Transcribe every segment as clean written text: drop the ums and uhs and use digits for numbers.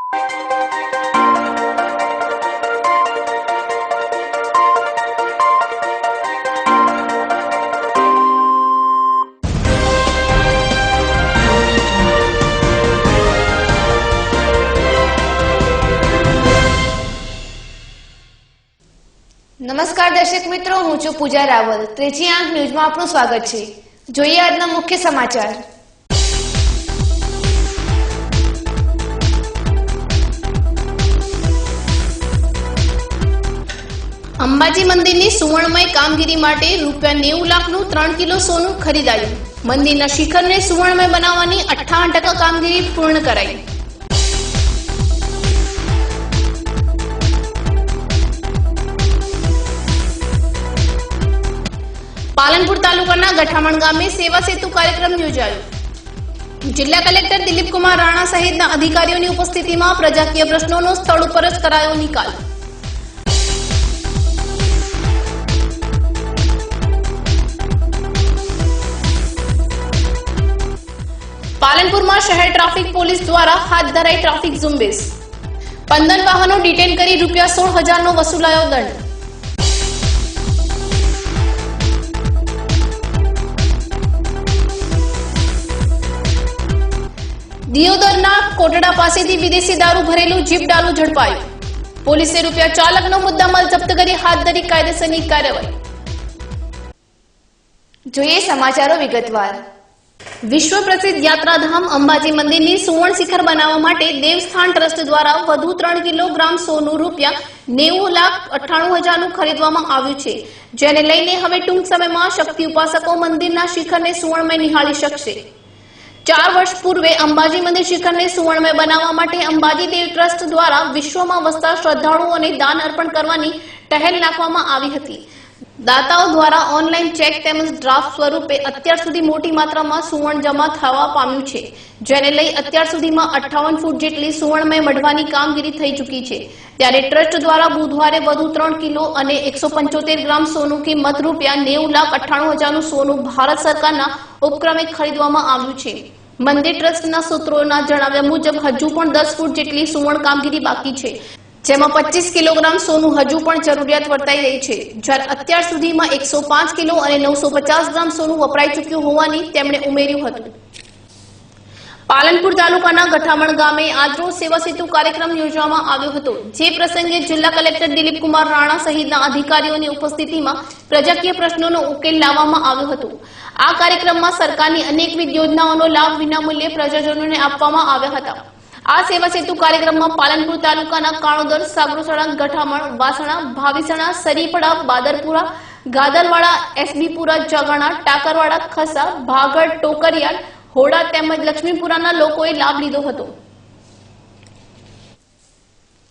નમસ્કાર દર્શક મિત્રો, હું છું પૂજા રાવલ। ત્રીજી આંખ ન્યૂઝમાં આપનું સ્વાગત છે। જોઈએ આજના મુખ્ય સમાચાર। અંબાજી મંદિરની સુવર્ણમય કામગીરી માટે ₹90 લાખનું 3 કિલો સોનું ખરીદાયું। મંદિરના શિખરને સુવર્ણમય બનાવવાની 58% કામગીરી પૂર્ણ કરાઈ। પાલનપુર તાલુકાના ગઠામણ ગામે સેવા સેતુ કાર્યક્રમ યોજાયો। જિલ્લા કલેક્ટર દિલીપ કુમાર રાણા સહિતના અધિકારીઓની ઉપસ્થિતિમાં પ્રજાકીય પ્રશ્નોનો સ્થળ ઉપર જ કરાયો નિકાલ। પાલનપુરમાં શહેર ટ્રાફિક પોલીસ દ્વારા હાથ ધરાઈ ટ્રાફિક ઝુંબેશ। 15 વાહનો ડિટેન કરી ₹16,000નો વસૂલાયો દંડ। દિયોદરના કોટડા પાસેથી વિદેશી દારૂ ભરેલું જીપ ડાલુ ઝડપાયું। પોલીસે ₹4 લાખનો મુદ્દામાલ જપ્ત કરી હાથ ધરી કાયદેસરની કાર્યવાહી। જોઈએ સમાચારો વિગતવાર। વિશ્વ પ્રસિદ્ધ યાત્રાધામ અંબાજી મંદિરની સુવર્ણ શિખર બનાવવા માટે દેવસ્થાન ટ્રસ્ટ દ્વારા વધુ 3 કિલોગ્રામ સોનું ₹90,98,000નું ખરીદવામાં આવ્યું છે, જેને લઈને હવે ટૂંક સમયમાં શક્તિ ઉપાસકો મંદિરના શિખરને સુવર્ણમય નિહાળી શકશે। 4 વર્ષ પૂર્વે અંબાજી મંદિર શિખરને સુવર્ણમય બનાવવા માટે અંબાજી દેવ ટ્રસ્ટ દ્વારા વિશ્વમાં વસતા શ્રદ્ધાળુઓને દાન અર્પણ કરવાની પહેલ નાખવામાં આવી હતી। દાતાઓ દ્વારા ઓનલાઈન ચેક તેમજ ડ્રાફ્ટ સ્વરૂપે અત્યાર સુધી મોટી માત્રામાં સુવર્ણ જમા થવા પામ્યું છે, જેને લઈ અત્યાર સુધીમાં 58 ફૂટ જેટલી સુવર્ણમય મઢવાની કામગીરી થઈ ચૂકી છે। ત્યારે ટ્રસ્ટ દ્વારા બુધવારે વધુ 3 કિલો અને 175 ગ્રામ સોનું કિંમત ₹90,98,000નું સોનું ભારત સરકારના ઉપક્રમે ખરીદવામાં આવ્યું છે। મંદિર ટ્રસ્ટના સૂત્રોના જણાવ્યા મુજબ હજુ પણ 10 ફૂટ જેટલી સુવર્ણ કામગીરી બાકી છે, જેમાં 25 કિલોગ્રામ સોનું હજુ પણ જરૂરિયાત વર્તાઈ રહી છે, જ્યારે અત્યાર સુધીમાં 105 કિલો અને 950 ગ્રામ સોનું વપરાઈ ચૂક્યું હોવાની તેમણે ઉમેર્યું હતું। પાલનપુર તાલુકાના ગઠામણ ગામે આજરોજ સેવા સેતુ કાર્યક્રમ યોજવામાં આવ્યો હતો, જે પ્રસંગે જિલ્લા કલેક્ટર દિલીપ કુમાર રાણા સહિતના અધિકારીઓની ઉપસ્થિતિમાં પ્રજાકીય પ્રશ્નોનો ઉકેલ લાવવામાં આવ્યો હતો। આ કાર્યક્રમમાં સરકારની અનેકવિધ યોજનાઓનો લાભ વિનામૂલ્યે પ્રજાજનોને આપવામાં આવ્યા હતા। આ સેવા સેતુ કાર્યક્રમમાં પાલનપુર તાલુકાના કાણોદર, સાગરોસણા, ગઠામણ, વાસણા, ભાવિસણા, સરીપડા, બાદરપુરા, ગાદલવાડા, એસબીપુરા, જગાણા, ટાકરવાડા, ખસા, ભાગળ, ટોકરિયાળ, હોડા તેમજ લક્ષ્મીપુરાના લોકોએ લાભ લીધો હતો।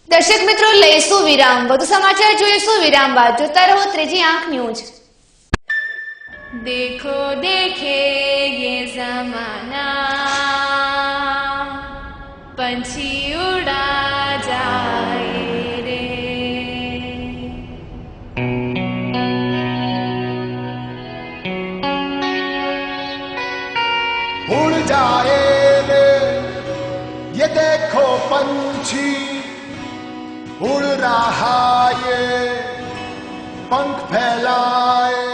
દર્શક મિત્રો, લઈશું વિરામ। વધુ સમાચાર જોઈશું વિરામ બાદ। જોતા રહો ત્રીજી આંખ ન્યૂઝ। देखो देखे ये जमाना, पंछी उड़ा जाए रे। उड़ जाए रे ये देखो पंछी, उड़ रहा ये पंख फैलाए।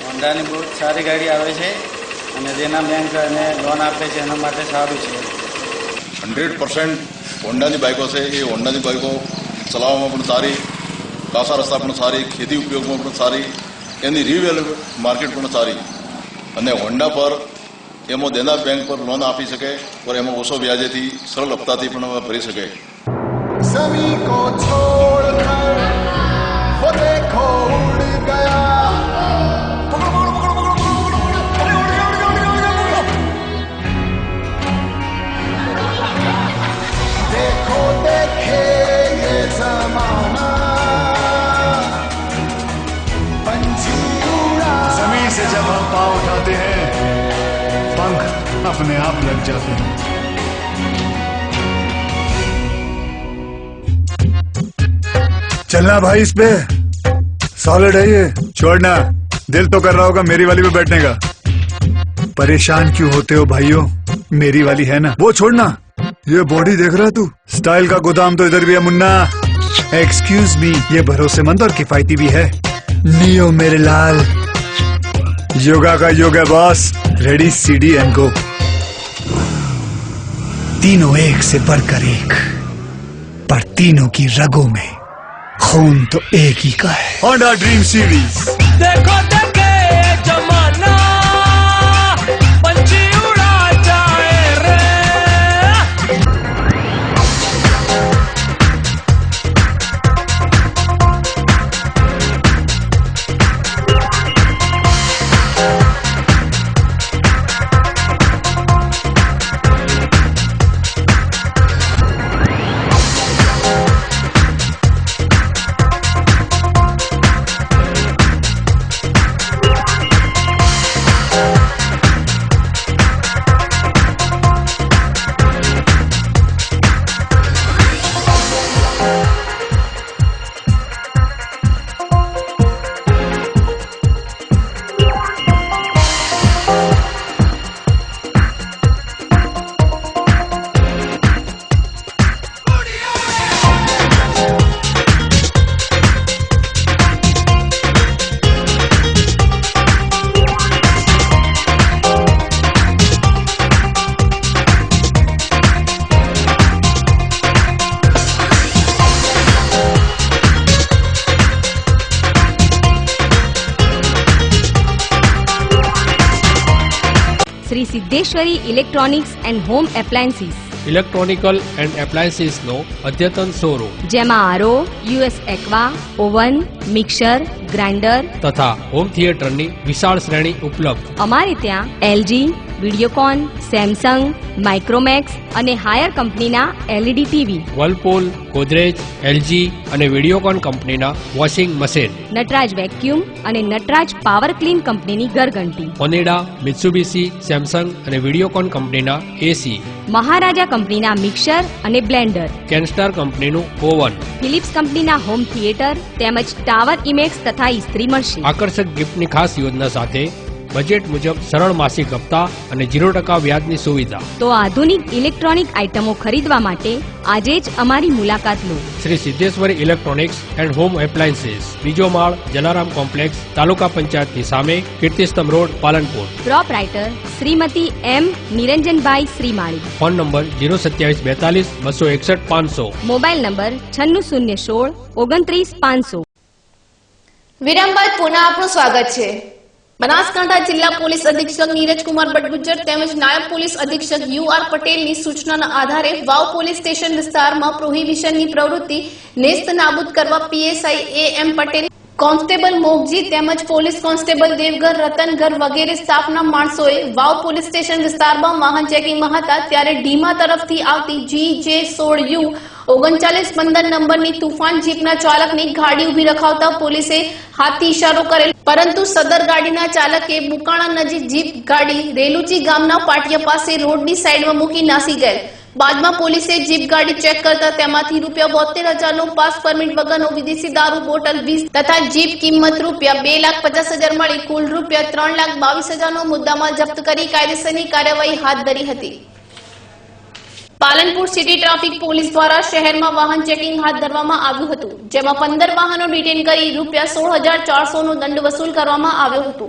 હોન્ડાની બહુ સારી ગાડી આવે છે અને જેના બેંક અને લોન આપે છે એના માટે સારું છે। 100% હોન્ડાની બાઇકો છે। એ હોન્ડાની બાઇકો ચલાવવામાં પણ સારી, કાસા રસ્તા પણ સારી, ખેતી ઉપયોગમાં પણ સારી, એની રિવેલ માર્કેટ પણ સારી, અને હોન્ડા પર એમાં દેનાર બેંક પર લોન આપી શકે और એમાં ઓછો વ્યાજેથી સરળ હપ્તાથી પણ ભરી શકે। सभी को छोड़कर वो देखो उड़ गया। देखो देखे अपने आप लग जाते हैं। चलना भाई इस पे, सॉलिड है ये, छोड़ना। दिल तो कर रहा होगा मेरी वाली पे बैठने का। परेशान क्यों होते हो भाइयों, मेरी वाली है ना, वो छोड़ना। ये बॉडी देख रहा तू, स्टाइल का गोदाम तो इधर भी है मुन्ना। एक्सक्यूज मी, ये भरोसेमंद और किफायती भी है। नियो मेरे लाल, योगा का योग है boss. Ready CD and go. तीनों एक से बढ़कर एक, पर तीनों की रगों में खून तो एक ही का है। Honda Dream series. देखो देखे जमाना पंछी उड़ा जाए रे। Shri Siddheshwari electronics and home appliances, electronical and એપ્લાયન્સીસનો અદ્યતન શોરૂમ જેમાં RO, US aqua, oven, mixer, grinder તથા હોમ થિયેટરની વિશાળ શ્રેણી ઉપલબ્ધ. અમારે ત્યાં એલજી, વિડીયોકોન, સેમસંગ, માઇક્રોમેક્સ અને હાયર કંપનીના એલઈડી ટીવી, વર્લપૂલ, ગોદરેજ, એલજી અને વિડીયોકોન કંપનીના વોશિંગ મશીન, નટરાજ વેક્યુમ અને નટરાજ પાવર ક્લીન કંપનીની ઘરઘંટી, ઓનેડા, મિત્સુબિશી, સેમસંગ અને વિડીયોકોન કંપનીના એસી, મહારાજા કંપનીના મિક્સર અને બ્લેન્ડર, કેનસ્ટાર કંપનીનું ઓવન, ફિલિપ્સ કંપનીના હોમ થિયેટર તેમજ ટાવર ઇમેક્સ તથા ઇસ્ત્રી મળશે. આકર્ષક ગિફ્ટની ખાસ યોજના સાથે બજેટ મુજબ સરળ માસિક હપ્તા અને 0% વ્યાજની સુવિધા. તો આધુનિક ઇલેક્ટ્રોનિક આઇટમો ખરીદવા માટે આજે જ અમારી મુલાકાત લો. Shri Siddheshwari electronics and home appliances, બીજો માળ, જલારામ કોમ્પ્લેક્સ, તાલુકા પંચાયતની સામે, Kirtistambh road, Palanpur. Proprietor Shrimati M Niranjanbhai Shrimali. Phone number 02742 261 500. Mobile number 9616 29 500. વિરામ બાદ પુનઃ આપનું સ્વાગત છે. બનાસકાંઠા જિલ્લા પોલીસ અધિક્ષક નીરજ કુમાર બટગુજર તેમજ નાયબ પોલીસ અધિક્ષક યુ.આર. પટેલની સૂચનાના આધારે વાવ પોલીસ સ્ટેશન વિસ્તારમાં પ્રોહિબિશનની પ્રવૃત્તિ નેસ્ત નાબૂદ કરવા પીએસઆઈ એ.એમ. પટેલ, કોન્સ્ટેબલ મોગજી તેમજ પોલીસ કોન્સ્ટેબલ દેવઘર, રતનગર વગેરે સ્ટાફના માણસોએ વાવ પોલીસ સ્ટેશન વિસ્તારમાં વાહન ચેકિંગમાં હતા ત્યારે ડીમા તરફથી આવતી GJ16U 3915 નંબરની તુફાન જીપના ચાલકની ગાડી ઉભી રખાવતા પોલીસે હાથથી ઇશારો કરેલ, પરંતુ સદર ગાડીના ચાલકે બુકાણા નજીક જીપ ગાડી રેલુચી ગામના પાટિયા પાસે રોડની સાઈડમાં મૂકી નાસી ગયેલ. બાદમાં પોલીસે જીપ ગાડી ચેક કરતા તેમાંથી ₹72,000નો પાસ પરમિટ વગરનો વિદેશી દારૂ બોટલ 20 તથા જીપ કિંમત ₹2,50,000 મળી કુલ ₹3,22,000નો મુદ્દામાલ જપ્ત કરી કાયદેસરની કાર્યવાહી હાથ ધરી હતી. પાલનપુર સિટી ટ્રાફિક પોલીસ દ્વારા શહેરમાં વાહન ચેકિંગ હાથ ધરવામાં આવ્યું હતું, જેમાં 15 વાહનો ડિટેન કરી ₹16,400નો દંડ વસૂલ કરવામાં આવ્યો હતો,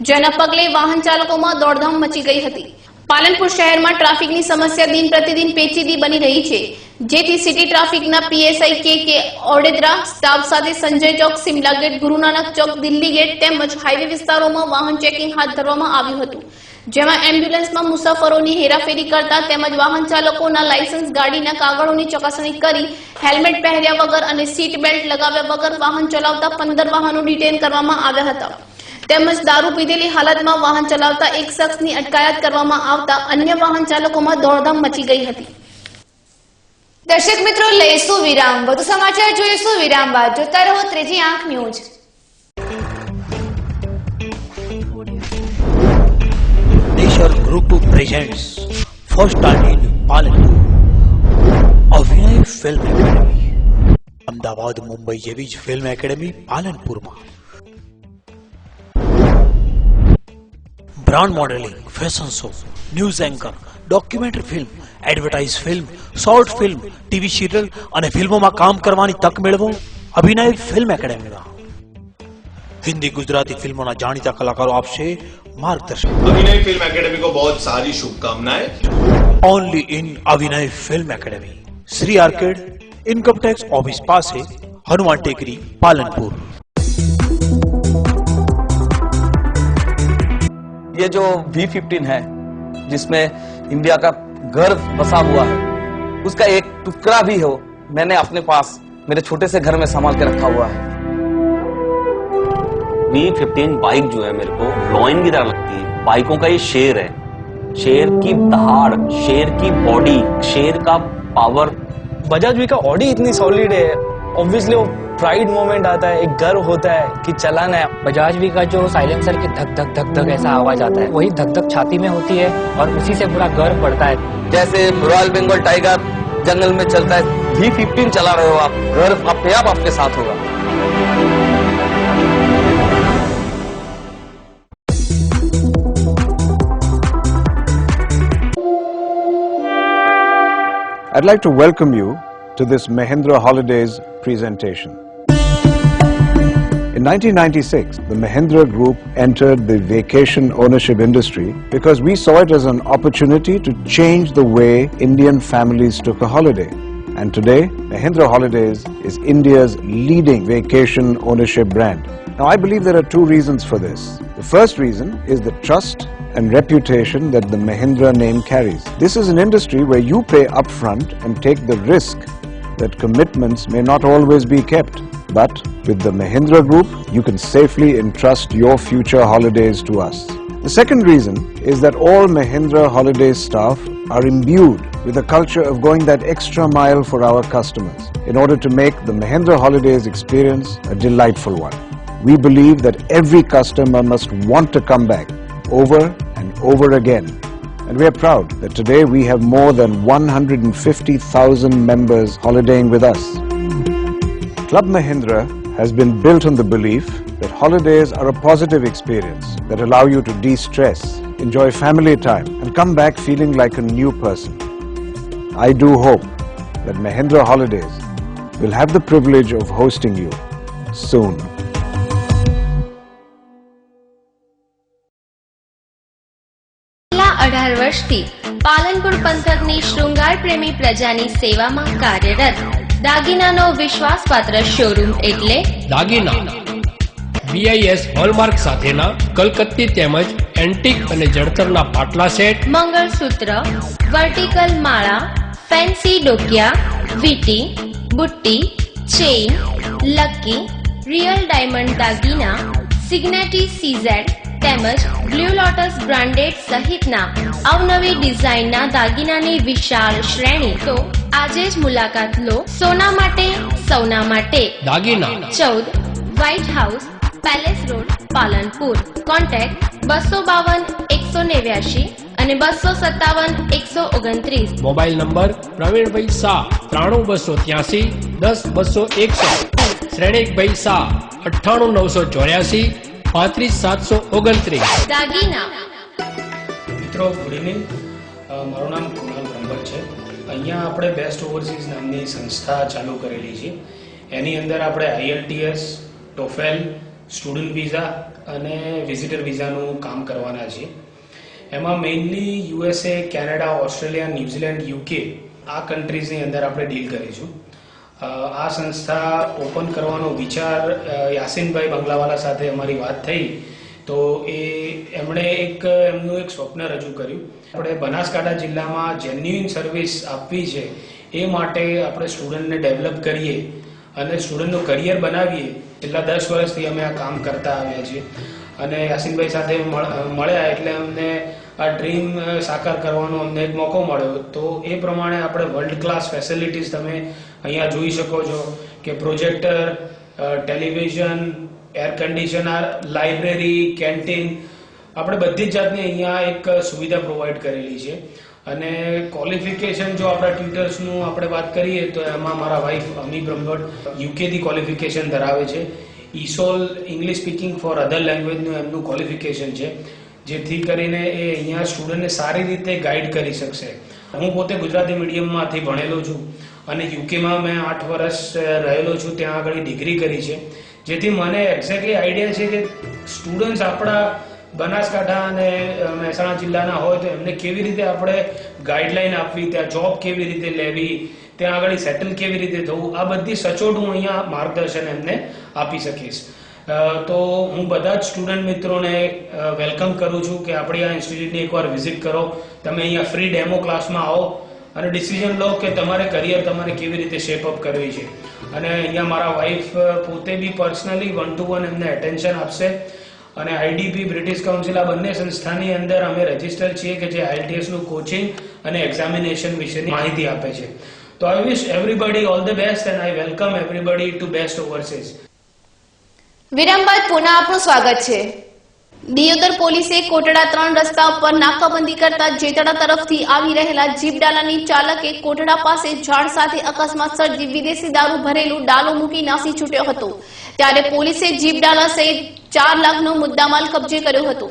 જેના પગલે વાહન ચાલકોમાં દોડધામ મચી ગઈ હતી. પાલનપુર શહેરમાં ટ્રાફિકની સમસ્યા દિન પ્રતિદિન પેચીદી બની રહી છે, જેથી સિટી ટ્રાફિકના પીએસઆઈ કે ઓડેદરા સ્ટાફ સાથે સંજય ચોક, સિમલા ગેટ, ગુરુનાનક ચોક, દિલ્હી ગેટ તેમજ હાઈવે વિસ્તારોમાં વાહન ચેકિંગ હાથ ધરવામાં આવ્યું હતું, જેમાં એમ્બ્યુલન્સમાં મુસાફરોની હેરાફેરી કરતા તેમજ વાહન ચાલકોના લાયસન્સ, ગાડીના કાગળોની ચકાસણી કરી હેલ્મેટ પહેર્યા વગર અને સીટ બેલ્ટ લગાવ્યા વગર વાહન ચલાવતા 15 વાહનો ડિટેન કરવામાં આવ્યા હતા, તેમજ દારૂ પીધેલી હાલતમાં વાહન ચલાવતા એક શખ્સની અટકાયત કરવામાં આવતા અન્ય વાહન ચાલકોમાં દોડધામ મચી ગઈ હતી. દર્શક મિત્રો, લઈશું વિરામ. વધુ સમાચાર જોઈશું વિરામ બાદ. જોતા રહો ત્રીજી આંખ ન્યૂઝ. देश Picture Group presents first time in Palanpur Abhinay film academy. Ahmedabad Mumbai જેવી જ ફિલ્મ એકેડમી પાલનપુરમાં. Brand modelling, fashion show, news anchor, documentary film, advertise film, short film, TV serial અને ફિલ્મોમાં કામ કરવાની તક મેળવો અભિનય ફિલ્મ એકેડમીમાં. हिंदी गुजराती फिल्मों ना जानीता कलाकारों आपसे मार्गदर्शन. अभिनय फिल्म एकेडमी को बहुत सारी शुभकामनाएं. Only in Abhinay film academy, Shri arcade, income tax office पास है, हनुमान टेकरी, पालनपुर. ये जो V15 है जिसमें इंडिया का गर्व बसा हुआ है, उसका एक टुकड़ा भी हो मैंने अपने पास मेरे छोटे से घर में संभाल के रखा हुआ है. V15 बाइक जो है मेरे को लॉइन की तरह लगती है. बाइकों का ये शेर है, शेर की दहाड़, शेर की बॉडी, शेर का पावर. बजाज वी का ऑडी इतनी सॉलिड है, ऑब्वियसली वो प्राइड मोमेंट आता है, एक गर्व होता है कि चलाना है. बजाज वी का जो साइलेंसर की धक धक धक धक ऐसा आवाज आता है, वही धक धक छाती में होती है और उसी से पूरा गर्व बढ़ता है. जैसे रॉयल बंगाल टाइगर जंगल में चलता है, V15 चला रहे हो आप, गर्व अपने आप आपके साथ होगा. I'd like to welcome you to this Mahindra Holidays presentation. In 1996, the Mahindra Group entered the vacation ownership industry because we saw it as an opportunity to change the way Indian families took a holiday. And today, Mahindra Holidays is India's leading vacation ownership brand. Now, I believe there are two reasons for this. The first reason is the trust and reputation that the Mahindra name carries. This is an industry where you pay upfront and take the risk that commitments may not always be kept. But with the Mahindra Group, you can safely entrust your future holidays to us. The second reason is that all Mahindra Holidays staff are imbued with a culture of going that extra mile for our customers in order to make the Mahindra Holidays experience a delightful one. We believe that every customer must want to come back over and over again. And we are proud that today we have more than 150,000 members holidaying with us. Club Mahindra has been built on the belief that holidays are a positive experience that allow you to de-stress, enjoy family time and come back feeling like a new person. I do hope that Mahindra Holidays will have the privilege of hosting you soon. છેલ્લા 18 વર્ષથી પાલનપુર પંથકની શૃંગાર પ્રેમી પ્રજાની સેવામાં કાર્યરત દાગીનાનો વિશ્વાસપાત્ર showroom એટલે દાગીના. BIS hallmark સાથેના કલકત્તી તેમજ એન્ટિક અને જડતરના પાટલા સેટ, મંગળસૂત્ર, વર્ટિકલ માળા, ફેન્સી ડોકિયા, વીટી, બુટ્ટી, ચેઇન, લકી, રિયલ ડાયમંડ દાગીના, સિગ્નેટી CZ તેમજ બ્લુ લોટસ બ્રાન્ડેડ સહિતના અવનવી ડિઝાઇનના દાગીનાની વિશાળ શ્રેણી. તો આજે જ મુલાકાત લો. સોના માટે સૌના માટે દાગીના. 14 White House, palace road, Palanpur. Contact 252 189 અને 257 129. Mobile number Pravinbhai Shah 93283 10261, Shrenikbhai Shah 98984 35729. દાગીના. મિત્રો ગુડ ઇવનિંગ, મારું નામ કુણાલ બ્રહ્મભટ્ટ છે. અહીંયા આપણે બેસ્ટ ઓવરસીઝ નામની સંસ્થા ચાલુ કરેલી છે. એની અંદર આપણે IELTS, TOEFL, સ્ટુડન્ટ વિઝા અને વિઝિટર વિઝાનું કામ કરવાના છીએ. એમાં mainly USA, Canada, Australia, New Zealand, UK આ કન્ટ્રીઝની અંદર આપણે ડીલ કરીશું. આ સંસ્થા ઓપન કરવાનો વિચાર યાસીનભાઈ બંગલાવાલા સાથે અમારી વાત થઈ તો એમણે એમનું એક સ્વપ્ન રજૂ કર્યું. આપણે બનાસકાંઠા જિલ્લામાં જેન્યુઇન સર્વિસ આપવી છે એ માટે આપણે સ્ટુડન્ટને ડેવલપ કરીએ અને સ્ટુડન્ટનું કરિયર બનાવીએ. છેલ્લા 10 વર્ષથી અમે આ કામ કરતા આવ્યા છીએ અને યાસીનભાઈ સાથે મળ્યા એટલે અમને આ ડ્રીમ સાકાર કરવાનો અમને એક મોકો મળ્યો. તો એ પ્રમાણે આપણે વર્લ્ડ ક્લાસ ફેસિલિટીઝ તમે અહીંયા જોઈ શકો છો કે projector, television, air conditioner, library, canteen, આપણે બધી જ જાતની અહીંયા એક સુવિધા પ્રોવાઈડ કરેલી છે. અને ક્વોલિફિકેશન જો આપણા ટ્યુટર્સનું આપણે વાત કરીએ તો એમાં મારા વાઇફ અમી બ્રહ્મભટ્ટ યુકેથી ક્વોલિફિકેશન ધરાવે છે. ઈસોલ ઇંગ્લિશ સ્પીકિંગ ફોર અધર લેંગ્વેજનું એમનું ક્વોલિફિકેશન છે, જેથી કરીને એ અહીંયા સ્ટુડન્ટને સારી રીતે ગાઈડ કરી શકશે. હું પોતે ગુજરાતી મીડિયમમાંથી ભણેલો છું અને યુકેમાં મેં 8 વર્ષ રહેલો છું, ત્યાં આગળ ડિગ્રી કરી છે, જેથી મને એક્ઝેક્ટલી આઈડિયા છે કે સ્ટુડન્ટ્સ આપણા બનાસકાંઠા અને મહેસાણા જિલ્લાના હોય તો એમને કેવી રીતે આપણે ગાઈડલાઈન આપવી, ત્યાં જોબ કેવી રીતે લેવી, ત્યાં આગળ સેટલ કેવી રીતે થવું, આ બધી સચોટ હું અહીંયા માર્ગદર્શન એમને આપી શકીશ. તો હું બધા જ સ્ટુડન્ટ મિત્રોને વેલકમ કરું છું કે આપણી આ ઇન્સ્ટિટ્યૂટની એકવાર વિઝિટ કરો. તમે અહીંયા ફ્રી ડેમો ક્લાસમાં આવો અને ડિસિઝન લો કે તમારે કરિયર તમારે કેવી રીતે શેપઅપ કરવી છે. અને અહીંયા મારા વાઇફ પોતે બી પર્સનલી 1-to-1 એમને અટેન્શન આપશે. અને આઈડીપી બ્રિટિશ કાઉન્સિલ આ બંને સંસ્થાની અંદર અમે રજીસ્ટર છીએ કે જે IELTS નું કોચિંગ અને એક્ઝામિનેશન વિશેની માહિતી આપે છે. તો I wish everybody all the best and I welcome everybody to best overseas. વિરામ બાદ પુનઃ આપનું સ્વાગત છે. દિયોદર પોલીસે કોટડા 3 રસ્તા ઉપર નાકાબંધી કરતા જેતડા તરફથી આવી રહેલા જીપ ડાલાની ચાલકે કોટડા પાસે ઝાડ સાથે અકસ્માત સર્જી વિદેશી દારૂ ભરેલું ડાલો મૂકી નાસી છૂટ્યો હતો. ત્યારે પોલીસે જીપ ડાલા સહિત 4 લાખનો મુદ્દામાલ કબજે કર્યો હતો.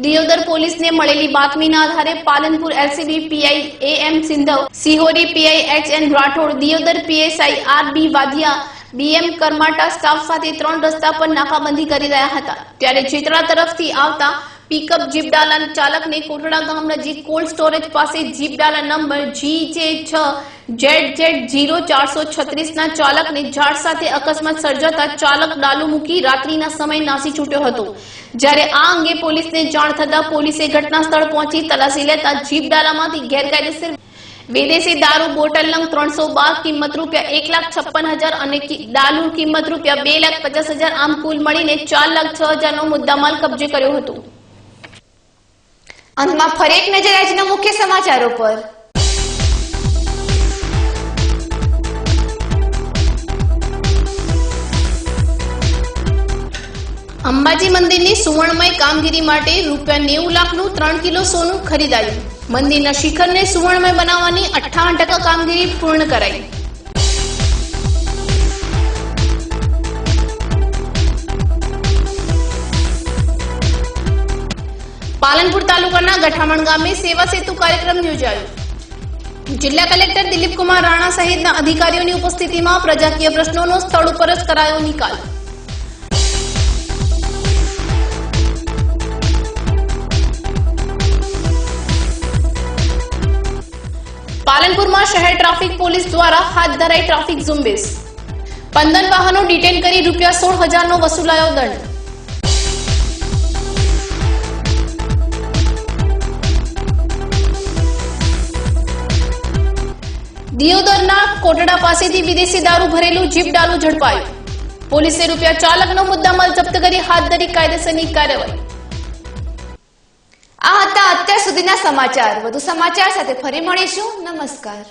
દિયોદર પોલીસને મળેલી બાતમીના આધારે પાલનપુર LCB PI AM સિંધવ, Sihori PI HN Rathod, Deodar PSI RB Vadhiya, BM Karmata staff સાથે 3 રસ્તા પર નાકાબંધી કરી રહ્યા હતા. ત્યારે જેતડા તરફથી આવતા પિકઅપ જીપ ડાલા ચાલકને કોટડા ગામ નજીક કોલ્ડ સ્ટોરેજ પાસે જીપ ડાલા નંબર GJ6ZZ0436 ના ચાલકને ઝાડ સાથે અકસ્માત સર્જાતા ચાલક ડાલુ મૂકી રાત્રિના સમય નાસી છૂટ્યો હતો. જ્યારે આ અંગે પોલીસને જાણ થતા પોલીસે ઘટના સ્થળ પહોંચી તલાશી લેતા જીપ ડાલામાંથી ગેરકાયદેસર વિદેશી દારૂ બોટલ નંગ 312 કિંમત ₹1,56,000 અને દારૂ કિંમત ₹2,50,000 આમ કુલ મળીને 4,06,000 નો મુદ્દામાલ કબજે કર્યો હતો. અંતમાં ફરી એક નજર આજના મુખ્ય સમાચારો પર. અંબાજી મંદિરની સુવર્ણમય કામગીરી માટે ₹90 લાખનું 3 કિલો સોનું ખરીદાયું. મંદિરના શિખરને સુવર્ણમય બનાવવાની 58% કામગીરી પૂર્ણ કરાઈ. પાલનપુર તાલુકાના ગઠામણ ગામે સેવા સેતુ કાર્યક્રમ યોજાયો. જિલ્લા કલેક્ટર દિલીપકુમાર રાણા સહિતના અધિકારીઓની ઉપસ્થિતિમાં પ્રજાકીય પ્રશ્નોનો સ્થળ ઉપર જ કરાયો નિકાલ. પાલનપુરમાં શહેર ટ્રાફિક પોલીસ દ્વારા હાથ ધરાઈ ટ્રાફિક ઝુંબેશ. 15 વાહનો ડિટેન કરી ₹16,000 નો વસૂલાયો દંડ. દિયોદરના કોટડા પાસેથી વિદેશી દારૂ ભરેલું જીપ ડાલું ઝડપાયું. પોલીસે ₹4 લાખનો મુદ્દામાલ જપ્ત કરી હાથ ધરી કાયદેસરની કાર્યવાહી. આ હતા અત્યાર સુધીના સમાચાર. વધુ સમાચાર સાથે ફરી મળીશું. નમસ્કાર.